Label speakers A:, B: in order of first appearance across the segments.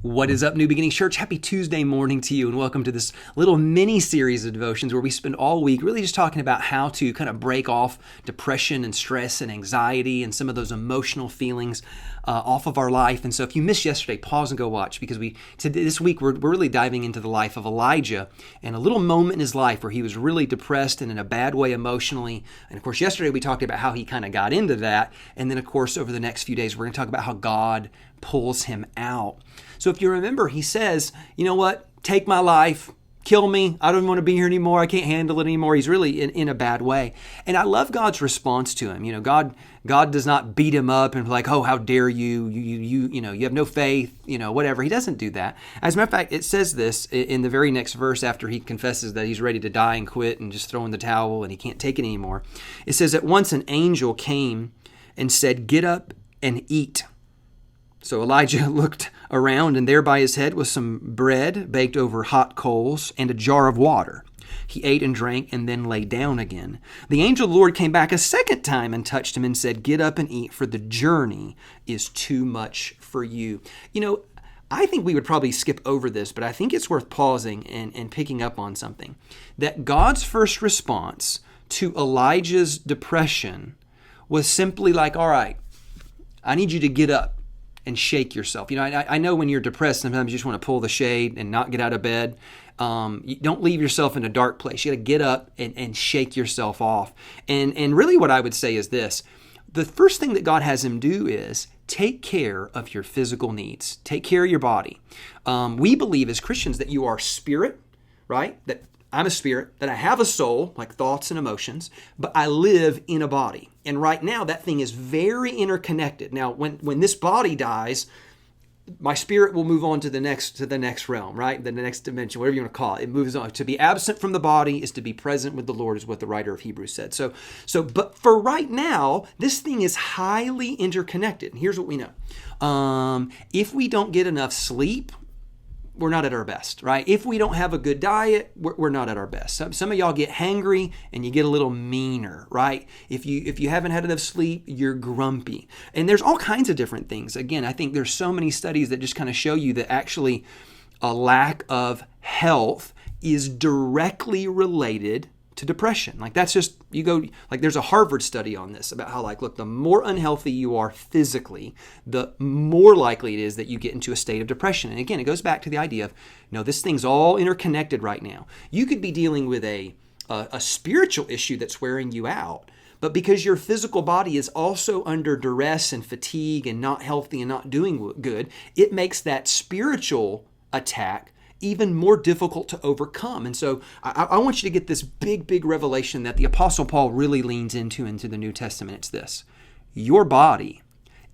A: What is up, New Beginnings Church? Happy Tuesday morning to you, and welcome to this little mini series of devotions where we spend all week really just talking about how to kind of break off depression and stress and anxiety and some of those emotional feelings off of our life. And so if you missed yesterday, pause and go watch, because this week we're really diving into the life of Elijah and a little moment in his life where he was really depressed and in a bad way emotionally. And of course, yesterday we talked about how he kind of got into that. And then of course, over the next few days, we're going to talk about how God pulls him out. So if you remember, he says, you know what, take my life, kill me. I don't want to be here anymore. I can't handle it anymore. He's really in a bad way. And I love God's response to him. You know, God does not beat him up and be like, oh, how dare you, you have no faith, whatever. He doesn't do that. As a matter of fact, it says this in the very next verse after he confesses that he's ready to die and quit and just throw in the towel and he can't take it anymore. It says, at once an angel came and said, get up and eat. So Elijah looked around, and there by his head was some bread baked over hot coals and a jar of water. He ate and drank and then lay down again. The angel of the Lord came back a second time and touched him and said, get up and eat, for the journey is too much for you. I think we would probably skip over this, but I think it's worth pausing and picking up on something. That God's first response to Elijah's depression was simply like, all right, I need you to get up and shake yourself. I know when you're depressed, sometimes you just want to pull the shade and not get out of bed. You don't leave yourself in a dark place. You got to get up and shake yourself off. And really what I would say is this. The first thing that God has him do is take care of your physical needs. Take care of your body. We believe as Christians that you are spirit, right? That I'm a spirit, that I have a soul, like thoughts and emotions, but I live in a body. And right now, that thing is very interconnected. Now, when this body dies, my spirit will move on to the next realm, right? The next dimension, whatever you want to call it. It moves on. To be absent from the body is to be present with the Lord, is what the writer of Hebrews said. But for right now, this thing is highly interconnected. And here's what we know. If we don't get enough sleep, we're not at our best, right? If we don't have a good diet, we're not at our best. Some of y'all get hangry and you get a little meaner, right? If you haven't had enough sleep, you're grumpy. And there's all kinds of different things. Again, I think there's so many studies that just kind of show you that actually a lack of health is directly related to depression. Like that's just, there's a Harvard study on this about how look, the more unhealthy you are physically, the more likely it is that you get into a state of depression. And again, it goes back to the idea of, this thing's all interconnected right now. You could be dealing with a spiritual issue that's wearing you out, but because your physical body is also under duress and fatigue and not healthy and not doing good, it makes that spiritual attack even more difficult to overcome. And so I want you to get this big revelation that the Apostle Paul really leans into the New Testament. It's this: your body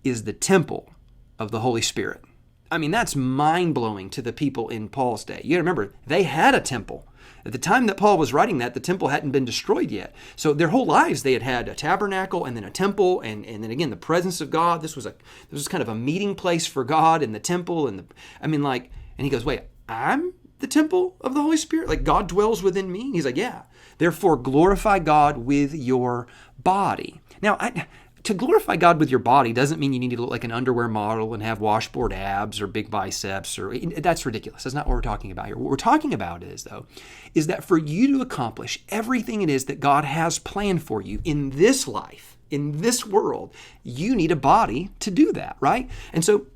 A: is the temple of the Holy Spirit. I mean, that's mind-blowing to the people in Paul's day. You got to remember, they had a temple. At the time that Paul was writing that, the temple hadn't been destroyed yet. So their whole lives, they had a tabernacle and then a temple, and then again, the presence of God. This was kind of a meeting place for God in the temple. And he goes, wait, I'm the temple of the Holy Spirit? God dwells within me? He's like, yeah. Therefore, glorify God with your body. Now, to glorify God with your body doesn't mean you need to look like an underwear model and have washboard abs or big biceps. That's ridiculous. That's not what we're talking about here. What we're talking about is that for you to accomplish everything it is that God has planned for you in this life, in this world, you need a body to do that, right? And so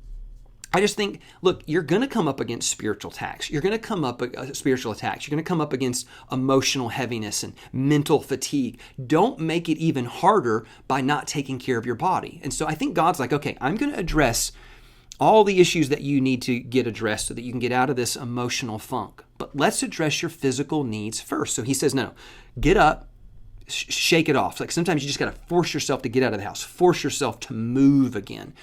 A: I just think, look, you're going to come up against spiritual attacks. You're going to come up against spiritual attacks. You're going to come up against emotional heaviness and mental fatigue. Don't make it even harder by not taking care of your body. And so I think God's like, okay, I'm going to address all the issues that you need to get addressed so that you can get out of this emotional funk. But let's address your physical needs first. So he says, no, get up, shake it off. Sometimes you just got to force yourself to get out of the house, force yourself to move again.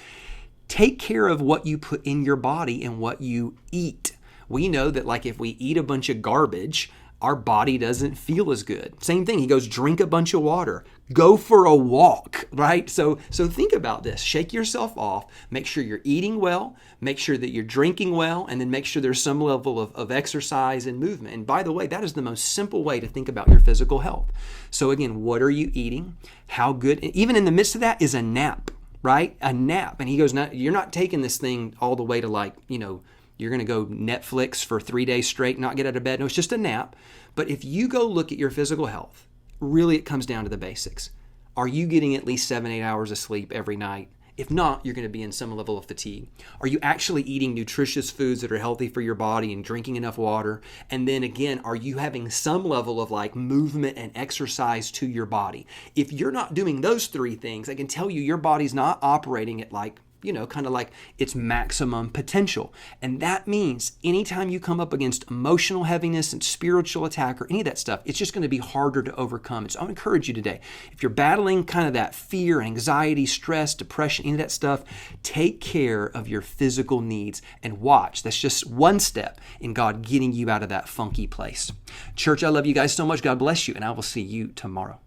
A: Take care of what you put in your body and what you eat. We know that if we eat a bunch of garbage, our body doesn't feel as good. Same thing. He goes, drink a bunch of water. Go for a walk, right? So think about this. Shake yourself off. Make sure you're eating well. Make sure that you're drinking well. And then make sure there's some level of exercise and movement. And by the way, that is the most simple way to think about your physical health. So again, what are you eating? How good? Even in the midst of that is a nap. Right? A nap. And he goes, no, you're not taking this thing all the way to You're going to go Netflix for 3 days straight, not get out of bed. No, it's just a nap. But if you go look at your physical health, really it comes down to the basics. Are you getting at least 7-8 hours of sleep every night? If not, you're going to be in some level of fatigue. Are you actually eating nutritious foods that are healthy for your body and drinking enough water? And then again, are you having some level of like movement and exercise to your body? If you're not doing those 3 things, I can tell you your body's not operating at like, kind of like its maximum potential. And that means anytime you come up against emotional heaviness and spiritual attack or any of that stuff, it's just going to be harder to overcome. And so I would encourage you today, if you're battling kind of that fear, anxiety, stress, depression, any of that stuff, take care of your physical needs and watch. That's just one step in God getting you out of that funky place. Church, I love you guys so much. God bless you, and I will see you tomorrow.